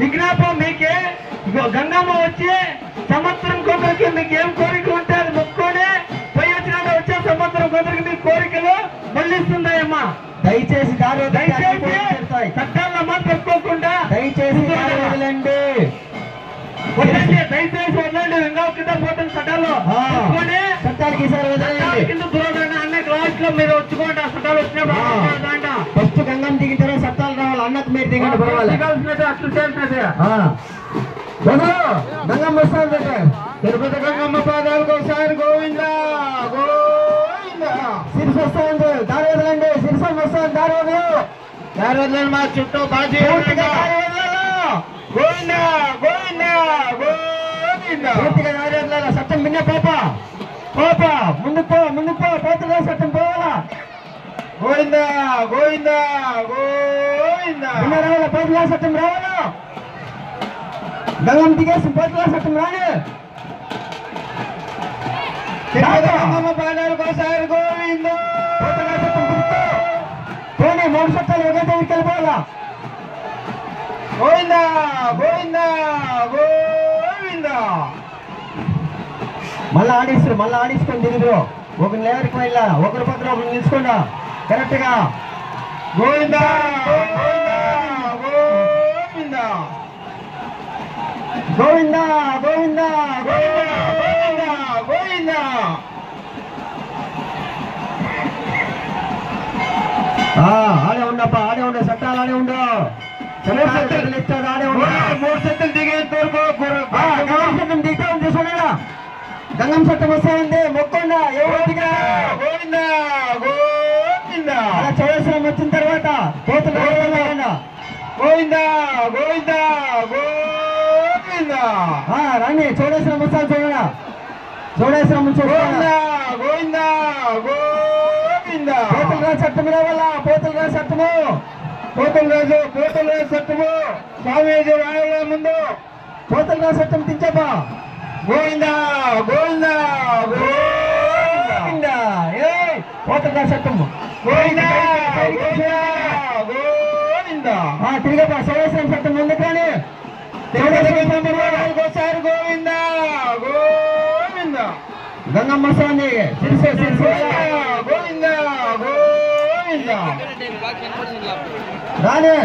విజ్ఞాపం మీకే గంగమ్మ వచ్చి సంవత్సరం కొందరికి మీకు ఏం కోరిక ఉంటే అది మొక్కుకొని పోయి వచ్చినాక వచ్చే సంవత్సరం కొందరికి మీ కోరికలు మళ్ళిస్తుందాయమ్మా. దయచేసి దయచేసి చట్టాలను మాత్రం పెట్టుకోకుండా దయచేసి వదలండి, దయచేసి వదలండి. ఇంకా కింద పోతున్న చట్టాలు చట్టాలకి కింద దూరం అన్నకి లాస్ట్ లో మీరు వచ్చుకోండి. ఆ చట్టాలు వచ్చినప్పుడు ఫస్ట్ గంగం దిగిన తర్వాత చట్టాలు రావాలి. అన్నకు మీరు దిగండి పర్వాలేదు. అట్లు చేసినది గంగమ్మ వస్తుంది. తిరుపతి గంగమ్మ పాదాలకు ఒకసారి గోవిందా గోవిందా. సిరిసి వస్తుంది, దారి వదలండి. సిరిసం వస్తుంది, దారి వదలు. దారి వదలండి. మా చుట్టూ బాజీ గోవిందా గోవిందా గోవిందా. పూర్తిగా దారి వదలాల. చట్టం విన్న పాప ముందుకు పో, ముందుకు పో. పోతున్నా చట్టం పోవాలా. గోవిందా గోవిందా గోవిందా. రావాలా పోతున్నా చట్టం రావాలా. గంగం దిగేసి పోతున్నా చట్టం రాని. గంగమ్మ పాదాలకు ఒకసారి గోవిందా. పోతున్నా చట్టం తిరుగుతూ పోనీ 3 చట్టాలు ఒకే దగ్గరికి వెళ్ళిపోవాలా. గోవిందా గోవిందా గోవిందా. మళ్ళా ఆడిసుకొని దిగురు. ఒకరు లేవరికి వెళ్ళా, ఒకరి పక్కన ఒకరు నిలుచుకోండా కరెక్ట్ గా. గోవిందా గోవిందా గోవిందా గోవిందా గోవిందా గోవిందా. ఆడే ఉండప్ప, ఆడే ఉండే చట్టాలు ఆడే ఉండు. ఇచ్చాడు ఆడే ఉండు. 3 సెట్లు దిగేంత వరకు చట్టం దిగుతా ఉంది. చూడడా గంగం చట్టం వస్తా ఉంది. మొక్కుండా ఎవరు గోవిందా గోవిందా. చౌడేశ్వరం వచ్చిన తర్వాత కోతులు గోవిందా గోవిందా గోవిందా. రాని చౌడేశ్వరం వస్తాను చూడడా. చౌడేశ్వరం గోవిందా గోవిందా గోవిందా. పోతులరాజు చట్టం రావాలా. పోతులరాజు చట్టము, పోతులరాజు చట్టము. స్వామీజీ రావాల ముందు పోతులరాజు చట్టం తించబ్బా. గోవిందా గోవిందా గోవిందా. పోతులరాజు చట్టము గోవిందా గోవిందా. తిరిగబ్బా. చౌడేశ్వరం చట్టం ముందు కానీ ఒకసారి గోవిందా గోవిందా. గంగమ్మ స్వామి గోవిందా గోవిందా. రానే